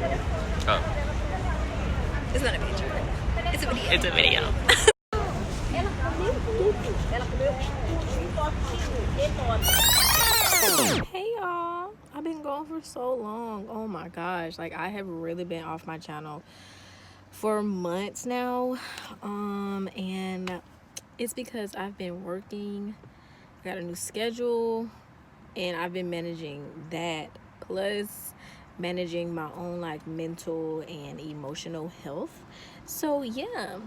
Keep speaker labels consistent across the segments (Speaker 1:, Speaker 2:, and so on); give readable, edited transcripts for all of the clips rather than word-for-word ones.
Speaker 1: Oh,
Speaker 2: It's not a picture. It's a video.
Speaker 1: it's a video.
Speaker 3: Hey y'all, I've been gone for so long. Oh my gosh, like I have really been off my channel for months now, and it's because I've been working. I got a new schedule, and I've been managing that plus managing my own like mental and emotional health. So yeah,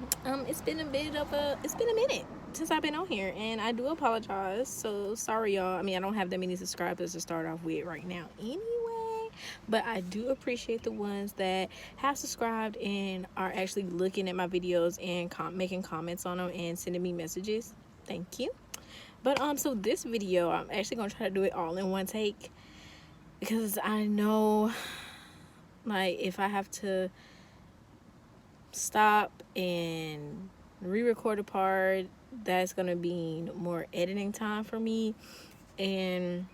Speaker 3: it's been a minute since I've been on here, and I do apologize. So sorry y'all. I mean, I don't have that many subscribers to start off with right now anyway, but I do appreciate the ones that have subscribed and are actually looking at my videos and making comments on them and sending me messages. Thank you. But so this video, I'm actually gonna try to do it all in one take, because I know, like, if I have to stop and re-record a part, that's gonna be more editing time for me. And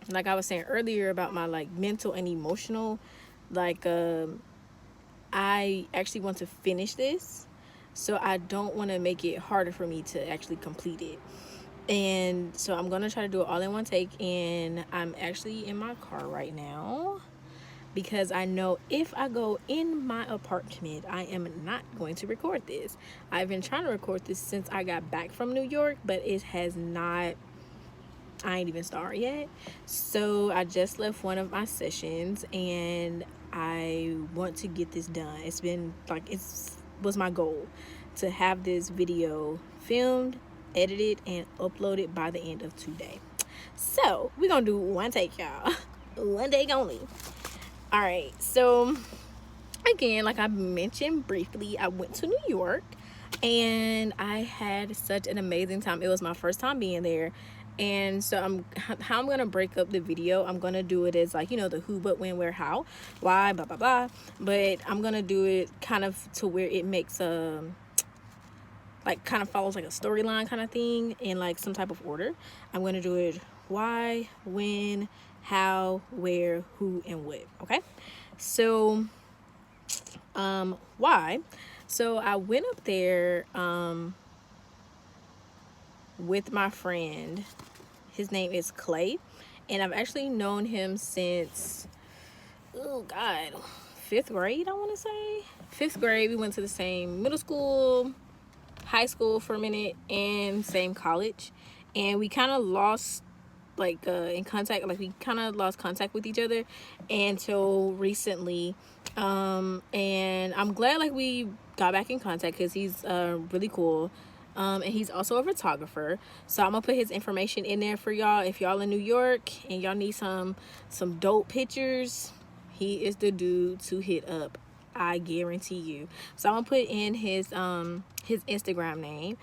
Speaker 3: like I was saying earlier about my like mental and emotional, like I actually want to finish this, so I don't want to make it harder for me to actually complete it. And so I'm gonna try to do it all in one take, and I'm actually in my car right now because I know if I go in my apartment, I am not going to record this. I've been trying to record this since I got back from New York, but it has not, I ain't even started yet. So I just left one of my sessions and I want to get this done. It's been like, was my goal to have this video filmed, edited, and uploaded by the end of today. So we're gonna do one take, y'all. One take only. All right, so again, like I mentioned briefly, I went to New York and I had such an amazing time. It was my first time being there. And so how I'm gonna break up the video, I'm gonna do it as like, you know, the who, but, when, where, how, why, blah blah blah, but I'm gonna do it kind of to where it makes like kind of follows like a storyline kind of thing in like some type of order. I'm gonna do it why, when, how, where, who, and what. Okay, so why? So I went up there with my friend. His name is Clay, and I've actually known him since, oh god, 5th grade. I want to say 5th grade. We went to the same middle school, high school for a minute, and same college, and we kind of lost like in contact, like we kind of lost contact with each other until recently, and I'm glad like we got back in contact because he's really cool, and he's also a photographer. So I'm gonna put his information in there for y'all if y'all in New York and y'all need some dope pictures. He is the dude to hit up, I guarantee you. So I'm gonna put in his Instagram name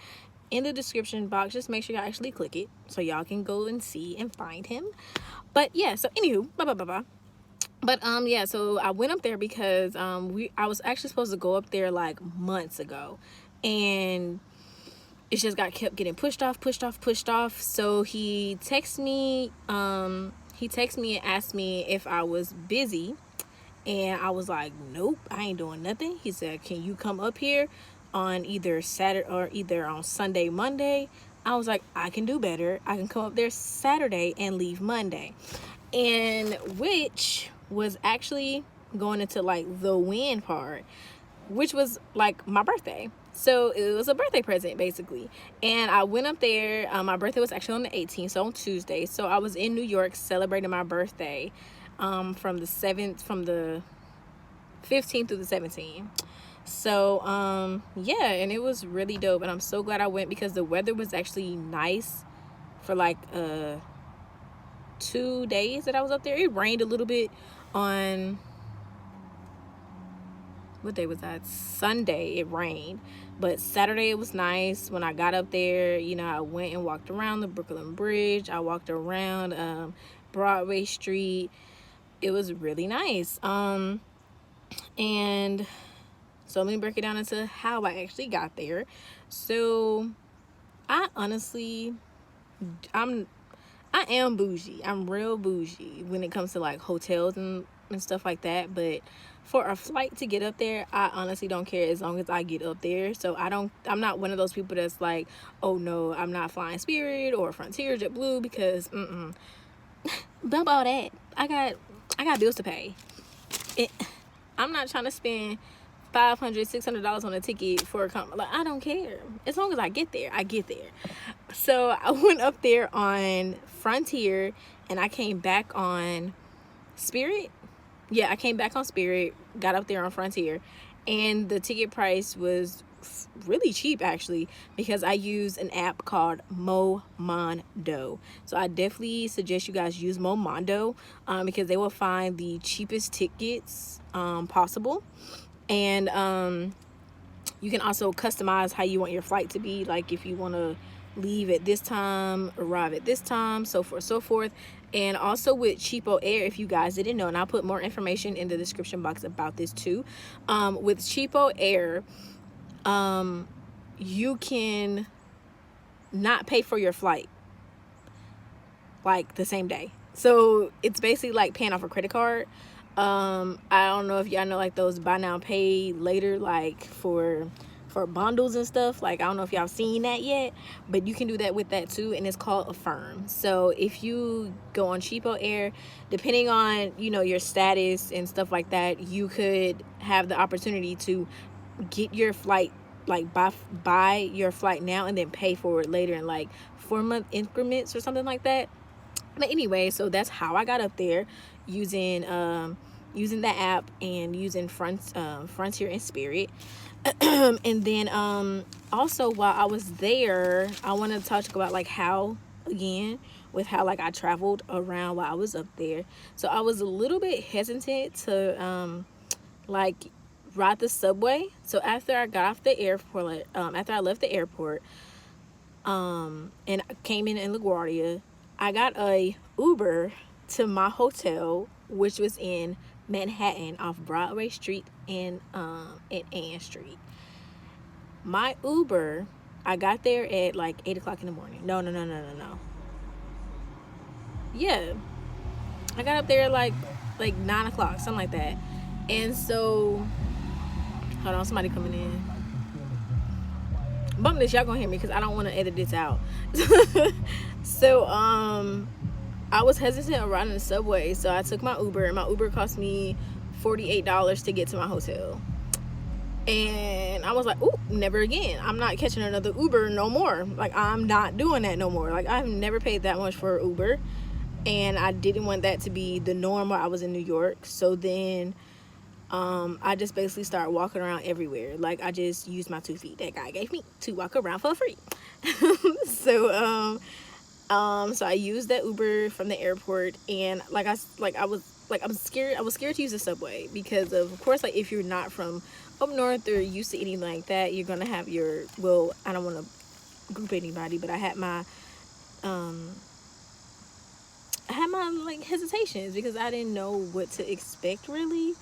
Speaker 3: in the description box. Just make sure y'all actually click it so y'all can go and see and find him. But yeah, so anywho, but yeah, so I went up there because I was actually supposed to go up there like months ago, and it just kept getting pushed off. So he texted me and asked me if I was busy, and I was like, nope, I ain't doing nothing. He said, can you come up here on either Saturday or either on Sunday, Monday? I was like, I can do better. I can come up there Saturday and leave Monday. And which was actually going into like the win part, which was like my birthday. So it was a birthday present basically. And I went up there. My birthday was actually on the 18th, so on Tuesday. So I was in New York celebrating my birthday from the 15th through the 17th. So yeah, and it was really dope, and I'm so glad I went because the weather was actually nice for like 2 days that I was up there. It rained a little bit on, what day was that? Sunday it rained, but Saturday it was nice. When I got up there, you know, I went and walked around the Brooklyn Bridge. I walked around Broadway Street. It was really nice. And so let me break it down into how I actually got there. So I honestly, I am bougie. I'm real bougie when it comes to like hotels and and stuff like that. But for a flight to get up there, I honestly don't care as long as I get up there. So I'm not one of those people that's like, oh no, I'm not flying Spirit or Frontier, JetBlue, because dump all that. I got bills to pay. I'm not trying to spend $500-$600 on a ticket for a like, I don't care. As long as I get there, I get there. So I went up there on Frontier and I came back on Spirit. Yeah, I came back on Spirit, got up there on Frontier, and the ticket price was really cheap actually, because I use an app called Momondo. So I definitely suggest you guys use Momondo, because they will find the cheapest tickets possible. And you can also customize how you want your flight to be, like if you want to leave at this time, arrive at this time, so forth, so forth. And also with Cheapo Air, if you guys didn't know, and I'll put more information in the description box about this too, with Cheapo Air, you can not pay for your flight like the same day. So it's basically like paying off a credit card. I don't know if y'all know like those buy now pay later, like for bundles and stuff. Like I don't know if y'all seen that yet, but you can do that with that too, and it's called Affirm. So if you go on Cheapo Air, depending on your status and stuff like that, you could have the opportunity to get your flight, like buy your flight now and then pay for it later in like 4-month increments or something like that. But anyway, so that's how I got up there, using the app and using Frontier and Spirit. And then also while I was there, I want to talk about like how like I traveled around while I was up there. So I was a little bit hesitant to like ride the subway. So after I got off the airport, after I left the airport, and I came in LaGuardia, I got a Uber to my hotel, which was in Manhattan off Broadway Street and Ann Street. My Uber, I got there at like 8 o'clock in the morning. No. Yeah, I got up there like 9 o'clock, something like that. And so, hold on, somebody coming in. Bump this, y'all gonna hear me because I don't want to edit this out. So I was hesitant on riding the subway, so I took my Uber, and my Uber cost me $48 to get to my hotel. And I was like, ooh, never again. I'm not catching another Uber no more. Like, I'm not doing that no more. Like, I've never paid that much for Uber, and I didn't want that to be the norm while I was in New York. So then I just basically started walking around everywhere. Like, I just used my 2 feet that guy gave me to walk around for free. So I used that Uber from the airport, and I'm scared. I was scared to use the subway because of course, like if you're not from up north or used to anything like that, you're gonna have your, well, I don't want to group anybody, but I had my like hesitations because I didn't know what to expect really.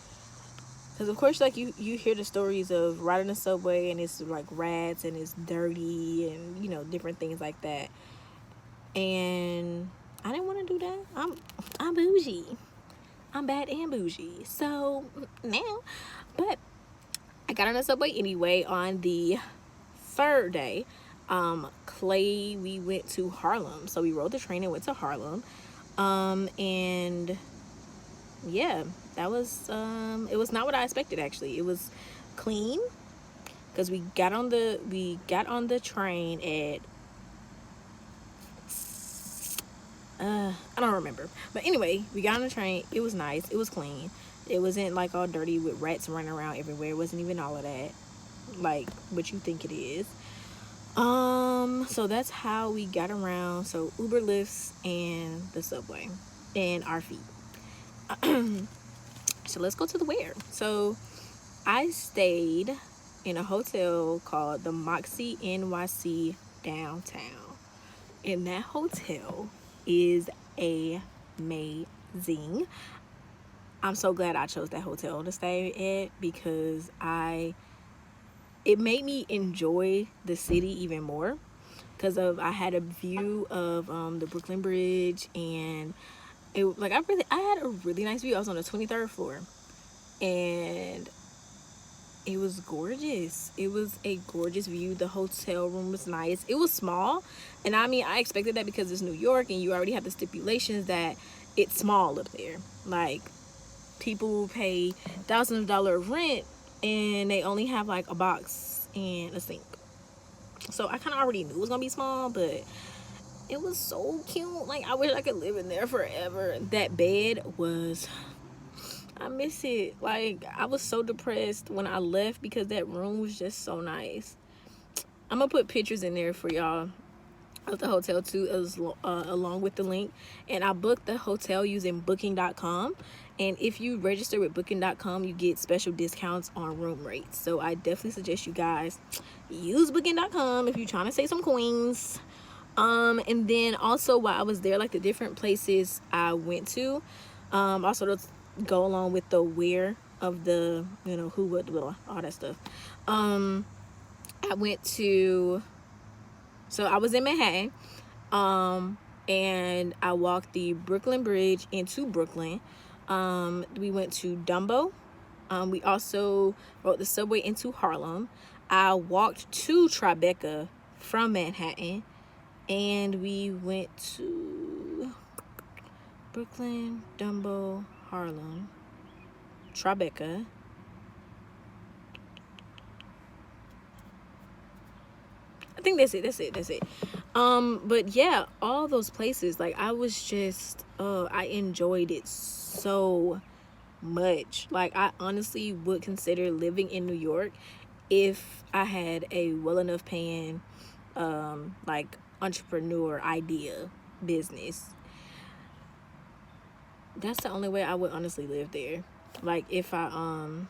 Speaker 3: Because of course, like you hear the stories of riding the subway and it's like rats and it's dirty and different things like that. And I didn't want to do that. I'm bougie. I'm bad and bougie. So now, but I got on the subway anyway on the third day. Clay, we went to Harlem. So we rode the train and went to Harlem. And yeah, that was it was not what I expected actually. It was clean because we got on the train at I don't remember, but anyway, we got on the train. It was nice. It was clean. It wasn't like all dirty with rats running around everywhere. It wasn't even all of that like what you think it is. So that's how we got around. So Uber, Lyfts, and the subway and our feet. So let's go to the where. So I stayed in a hotel called the Moxie NYC downtown, and that hotel is amazing. I'm so glad I chose that hotel to stay at because it made me enjoy the city even more because I had a view of the Brooklyn Bridge, and I had a really nice view. I was on the 23rd floor, and it was gorgeous. It was a gorgeous view. The hotel room was nice. It was small, and I mean, I expected that because it's New York, and you already have the stipulations that it's small up there. Like, people pay thousands of dollars rent, and they only have like a box and a sink. So I kind of already knew it was gonna be small, but it was so cute. Like, I wish I could live in there forever. That bed was, I miss it. Like, I was so depressed when I left because that room was just so nice. I'm gonna put pictures in there for y'all of the hotel too, as along with the link. And I booked the hotel using booking.com, and if you register with booking.com, you get special discounts on room rates. So I definitely suggest you guys use booking.com if you're trying to save some coins. And then also, while I was there, like the different places I went to, also to go along with the where of the, you know, who, what, all that stuff. I went to, so I was in Manhattan, and I walked the Brooklyn Bridge into Brooklyn. We went to Dumbo. We also rode the subway into Harlem. I walked to Tribeca from Manhattan, and we went to Brooklyn, Dumbo, Harlem, Tribeca. I think that's it. But yeah, all those places, like, I was just, I enjoyed it so much. Like, I honestly would consider living in New York if I had a well enough paying, like, entrepreneur idea business. That's the only way I would honestly live there. Like, if I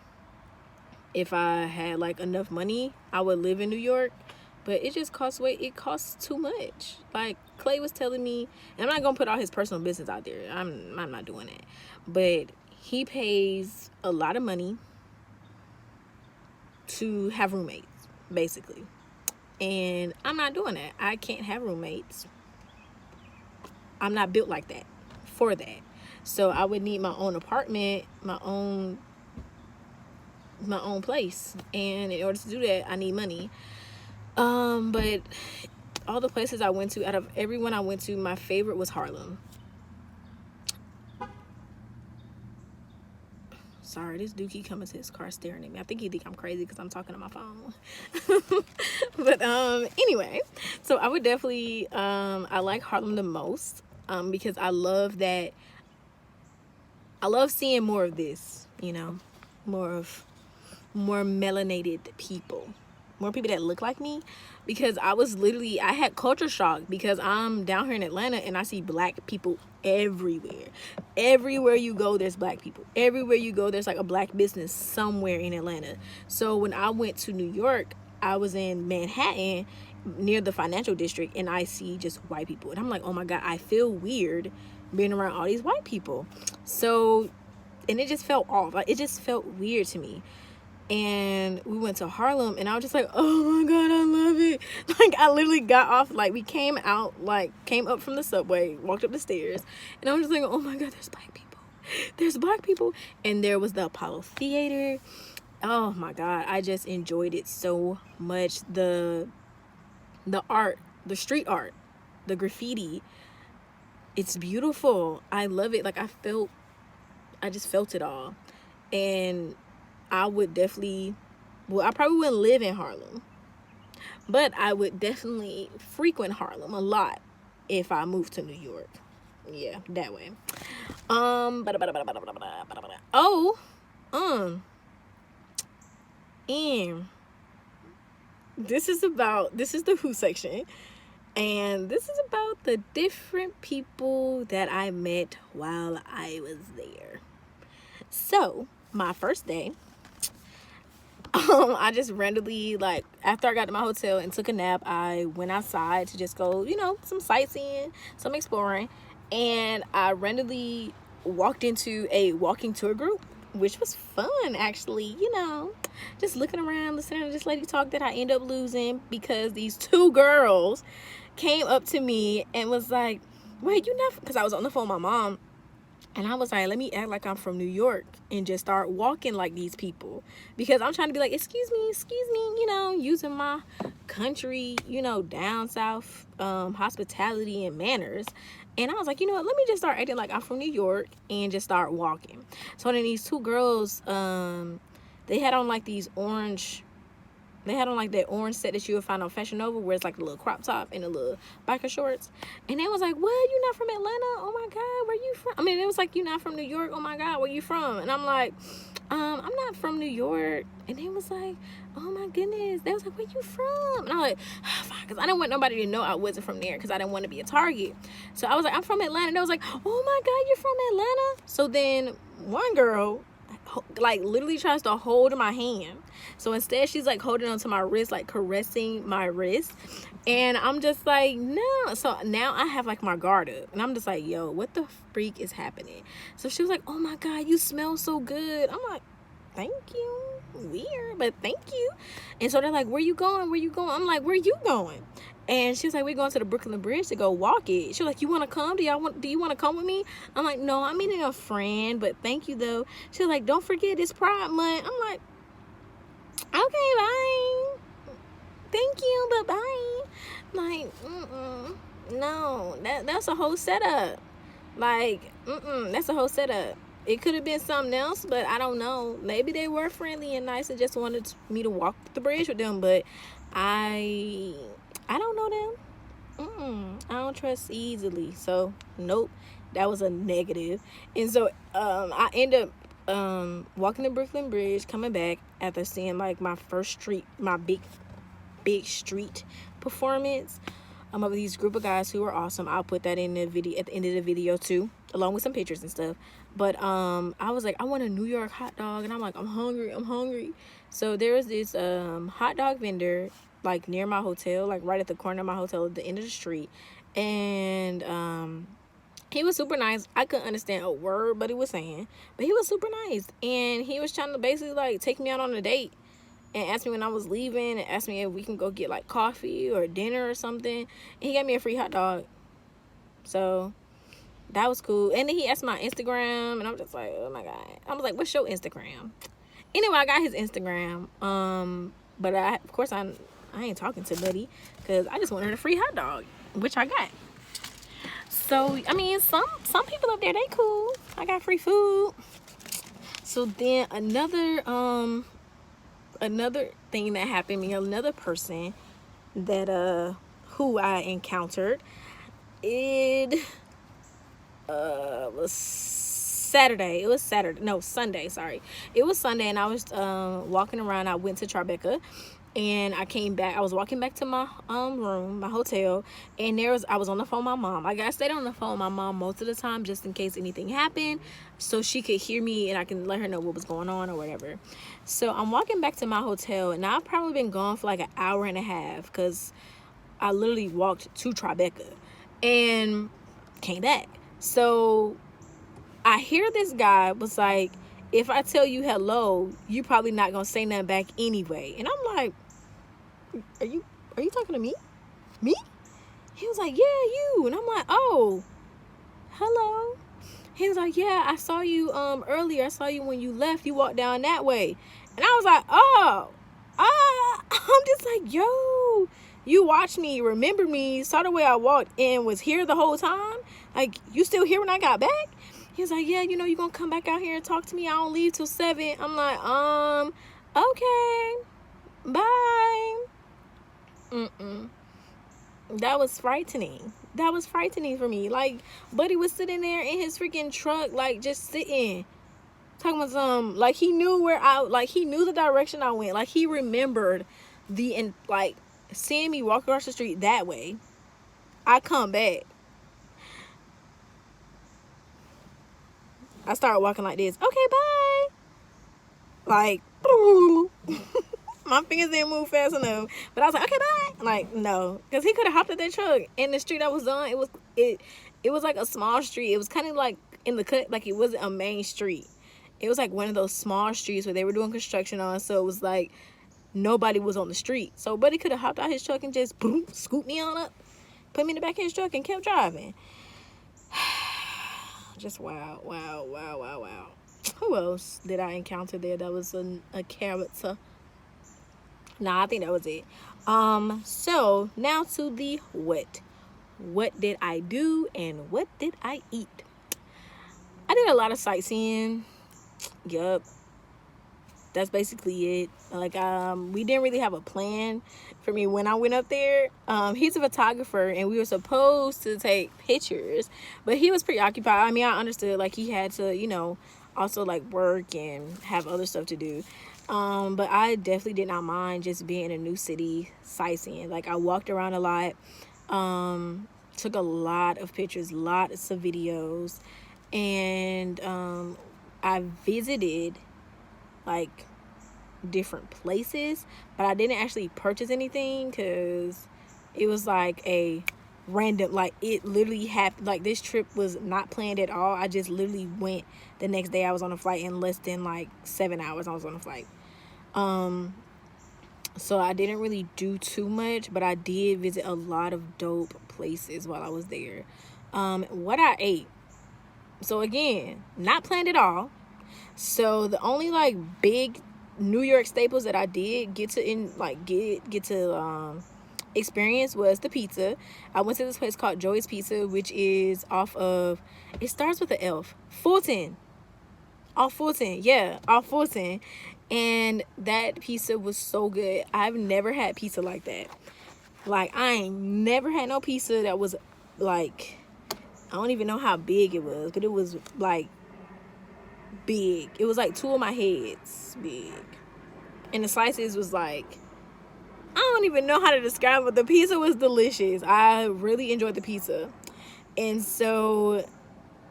Speaker 3: had like enough money, I would live in New York. But it just costs it costs too much. Like, Clay was telling me, and I'm not gonna put all his personal business out there, I'm not doing that, but he pays a lot of money to have roommates, basically. And I'm not doing that. I can't have roommates. I'm not built like that for that. So I would need my own apartment, my own place. And in order to do that, I need money. But all the places I went to, out of everyone I went to, my favorite was Harlem. Sorry, this dude keep coming to his car staring at me. I think he think I'm crazy because I'm talking on my phone. But anyway, so I would definitely I like Harlem the most, because I love seeing more of this, you know, more melanated people, more people that look like me, because I had culture shock because I'm down here in Atlanta and I see black people everywhere you go. There's black people everywhere you go. There's like a black business somewhere in Atlanta. So when I went to New York, I was in Manhattan near the financial district, and I see just white people, and I'm like, oh my god, I feel weird being around all these white people. So, and it just felt off. Like, it just felt weird to me. And we went to Harlem, and I was just like, oh my god, I love it. Like, I literally got off, like, we came up from the subway, walked up the stairs, and I was just like, oh my god, there's black people. And there was the Apollo Theater. Oh my god, I just enjoyed it so much. The art, the street art, the graffiti, it's beautiful. I love it. Like, I just felt it all. And I would definitely, I probably wouldn't live in Harlem, but I would definitely frequent Harlem a lot if I moved to New York. Yeah, that way. And this is the Who section, and this is about the different people that I met while I was there. So, my first day, I just randomly, like, after I got to my hotel and took a nap, I went outside to just go, you know, some sightseeing, some exploring, and I randomly walked into a walking tour group, which was fun, actually, you know, just looking around, listening to this lady talk that I ended up losing because these two girls came up to me and was like, wait, you never, because I was on the phone with my mom, And I was like, let me act like I'm from New York and just start walking like these people. Because I'm trying to be like, excuse me, you know, using my country, you know, down south hospitality and manners. And I was like, you know what, let me just start acting like I'm from New York and just start walking. So then these two girls, they had on like these orange, they had on like that orange set that you would find on Fashion Nova, where it's like a little crop top and a little biker shorts. And they was like, what, you not from Atlanta? Oh my God, where you from? I mean, it was like, you not from New York? Oh my God, where you from? And I'm like, I'm not from New York. And they was like, oh my goodness. They was like, where you from? And I'm like, oh, fuck, because I didn't want nobody to know I wasn't from there, because I didn't want to be a target. So I was like, I'm from Atlanta. And they was like, oh my God, you're from Atlanta? So then one girl, like, literally tries to hold my hand. So instead, she's like holding onto my wrist, like caressing my wrist. And I'm just like, no. So now I have like my guard up. And I'm just like, yo, what the freak is happening? So she was like, oh my God, you smell so good. I'm like, thank you. Weird, but thank you. And so they're like, where you going? Where you going? I'm like, where you going? And she was like, we're going to the Brooklyn Bridge to go walk it. She was like, you want to come? Do you want to come with me? I'm like, no, I'm meeting a friend, but thank you though. She was like, don't forget it's Pride Month. I'm like, okay, bye. Thank you, but bye. Like, no, that's a whole setup. Like, that's a whole setup. It could have been something else, but I don't know. Maybe they were friendly and nice and just wanted me to walk the bridge with them, but I don't know them. I don't trust easily. So, nope. That was a negative. And so, I end up walking the Brooklyn Bridge, coming back after seeing like my big street performance of these group of guys who were awesome. I'll put that in the video at the end of the video too, along with some pictures and stuff. But I was like, I want a New York hot dog, and I'm like, I'm hungry. So there was this hot dog vendor like near my hotel, like right at the corner of my hotel at the end of the street. And he was super nice. I couldn't understand a word but he was saying, but he was super nice. And he was trying to basically like take me out on a date and asked me when I was leaving and asked me if we can go get like coffee or dinner or something. And he got me a free hot dog. So that was cool. And then he asked my Instagram, and I'm just like, oh my God. I was like, what's your Instagram? Anyway, I got his Instagram. But of course I ain't talking to Buddy, because I just wanted a free hot dog, which I got. So I mean, some people up there, they cool. I got free food. So then another thing that happened to me, another person that who I encountered, it was Saturday. It was Saturday. No, Sunday, sorry. It was Sunday, and I was walking around. I went to Tribeca, and I came back. I was walking back to my room, my hotel, and I was on the phone with my mom. I stayed on the phone with my mom most of the time just in case anything happened, so she could hear me and I can let her know what was going on or whatever. So I'm walking back to my hotel, and I've probably been gone for like an hour and a half, because I literally walked to Tribeca and came back. So I hear this guy was like, if I tell you hello, you probably not gonna say nothing back anyway. And I'm like, are you talking to me? Me? He was like, yeah, you. And I'm like, oh, hello. He was like, yeah, I saw you earlier. I saw you when you left. You walked down that way. And I was like, I'm just like, yo, you watched me, remember me, saw the way I walked, and was here the whole time? Like, you still here when I got back? He was like, yeah, you know, you gonna come back out here and talk to me? I don't leave till 7. I'm like, okay, bye. That was frightening. That was frightening for me. Like, Buddy was sitting there in his freaking truck, like, just sitting, talking about some, like, he knew he knew the direction I went. Like, he remembered like, seeing me walk across the street that way. I come back. I started walking like this. Okay, bye. Like, my fingers didn't move fast enough. But I was like, okay, bye. Like, no. Because he could have hopped at that truck. And the street I was on, it was like a small street. It was kind of like in the cut, like it wasn't a main street. It was like one of those small streets where they were doing construction on. So it was like nobody was on the street. So Buddy could have hopped out his truck and just boom, scooped me on up, put me in the back of his truck, and kept driving. Just wow, wow, wow, wow, wow. Who else did I encounter there that was a character? Nah, I think that was it. So now to the what. What did I do and what did I eat? I did a lot of sightseeing. Yup. That's basically it. Like, we didn't really have a plan for me when I went up there. He's a photographer and we were supposed to take pictures, but he was preoccupied. I mean, I understood, like, he had to, also like work and have other stuff to do. But I definitely did not mind just being in a new city sightseeing. Like, I walked around a lot, took a lot of pictures, lots of videos, and I visited like different places, but I didn't actually purchase anything because it was like a random, like, it literally happened. Like, this trip was not planned at all. I just literally went the next day. I was on a flight. In less than like 7 hours I was on a flight. So I didn't really do too much, but I did visit a lot of dope places while I was there. What I ate, so again, not planned at all. So the only like big New York staples that I did get to experience was the pizza. I went to this place called Joey's Pizza, which is off of, it starts with an F, Fulton. Off Fulton, yeah, off Fulton. And that pizza was so good. I've never had pizza like that. Like, I ain't never had no pizza that was like, I don't even know how big it was, but it was like big. It was like 2 of my heads big. And the slices was like, I don't even know how to describe it. The pizza was delicious. I really enjoyed the pizza. And so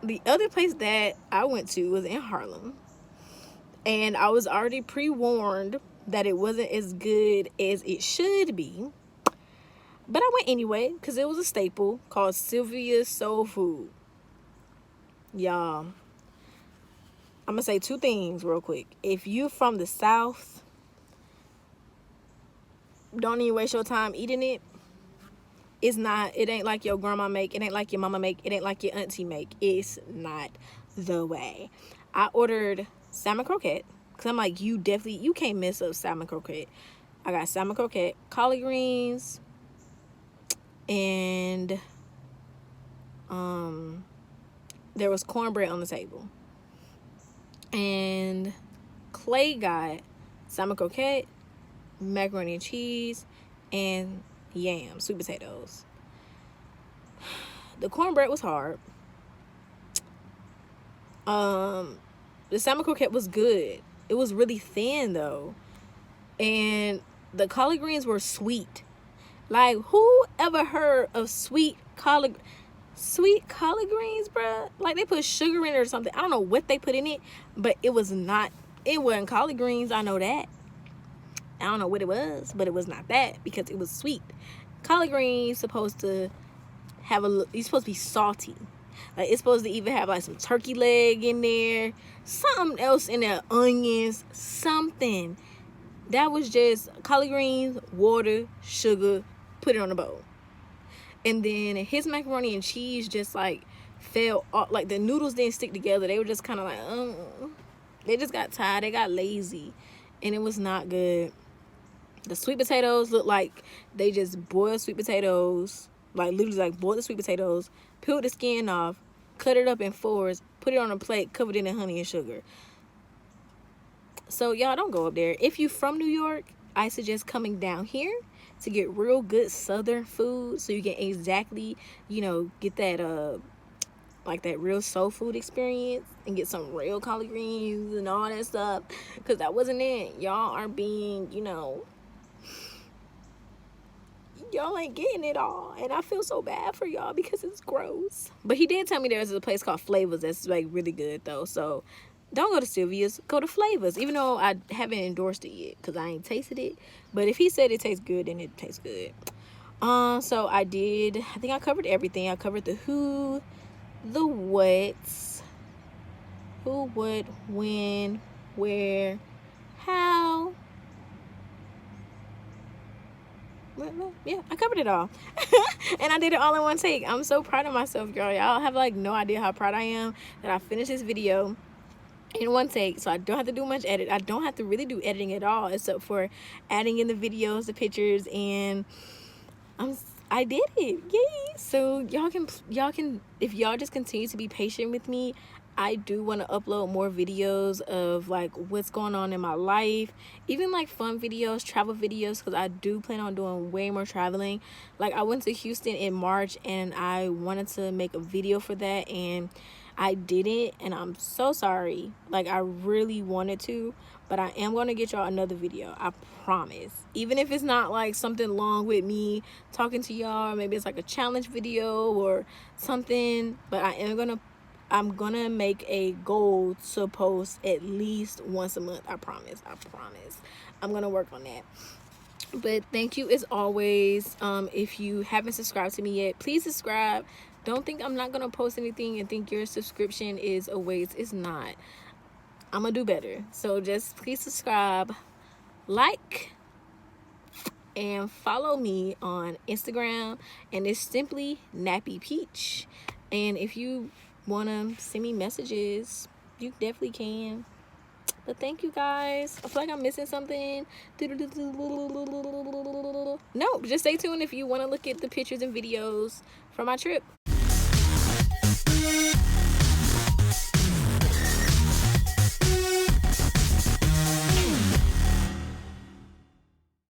Speaker 3: the other place that I went to was in Harlem. And I was already pre-warned that it wasn't as good as it should be. But I went anyway because it was a staple called Sylvia's Soul Food. Y'all, I'm going to say 2 things real quick. If you're from the South, don't even waste your time eating it. It ain't like your grandma make. It ain't like your mama make. It ain't like your auntie make. It's not the way. I ordered salmon croquette because I'm like, you can't mess up salmon croquette. I got salmon croquette, collard greens, and there was cornbread on the table. And Clay got salmon croquette, macaroni and cheese, and yams, sweet potatoes. The cornbread was hard. The salmon croquette was good. It was really thin though. And the collard greens were sweet. Like, who ever heard of sweet collard greens, bruh? Like, they put sugar in it or something. I don't know what they put in it, but it wasn't collard greens. I know that. I don't know what it was, but it was not that because it was sweet. Collard greens supposed to have you're supposed to be salty. Like, it's supposed to even have like some turkey leg in there, something else in there, onions, something. That was just collard greens, water, sugar, put it on a bowl. And then his macaroni and cheese just like fell off. Like, the noodles didn't stick together. They were just kind of like, they just got tired. They got lazy. And it was not good. The sweet potatoes looked like they just boiled sweet potatoes. Like, literally, like, boiled the sweet potatoes, peeled the skin off, cut it up in 4s, put it on a plate, covered it in honey and sugar. So, y'all, don't go up there. If you're from New York, I suggest coming down here to get real good Southern food so you can exactly, get that, like, that real soul food experience and get some real collard greens and all that stuff. Because that wasn't it. Y'all are being, y'all ain't getting it all, and I feel so bad for y'all because it's gross. But he did tell me there's a place called Flavors that's like really good though. So don't go to Sylvia's, go to Flavors, even though I haven't endorsed it yet because I ain't tasted it. But if he said it tastes good, then it tastes good. So I think I covered everything. I covered the who, the what, when, where, how. Yeah, I covered it all. And I did it all in one take. I'm so proud of myself, girl. Y'all have like no idea how proud I am that I finished this video in one take, so I don't have to do much edit. I don't have to really do editing at all, except for adding in the videos, the pictures, and I did it. Yay! So y'all can if y'all just continue to be patient with me, I do want to upload more videos of like what's going on in my life, even like fun videos, travel videos, because I do plan on doing way more traveling. Like I went to Houston in March and I wanted to make a video for that and I didn't, and I'm so sorry. Like I really wanted to, but I am going to get y'all another video, I promise. Even if it's not like something long with me talking to y'all, maybe it's like a challenge video or something, but I'm gonna make a goal to post at least once a month. I promise. I'm gonna work on that. But thank you as always. If you haven't subscribed to me yet, please subscribe. Don't think I'm not gonna post anything and think your subscription is a waste. It's not. I'm gonna do better. So just please subscribe, like, and follow me on Instagram, and it's simply Nappy Peach. And if you wanna send me messages, you definitely can. But thank you guys. I feel like I'm missing something. No, just stay tuned if you want to look at the pictures and videos from my trip.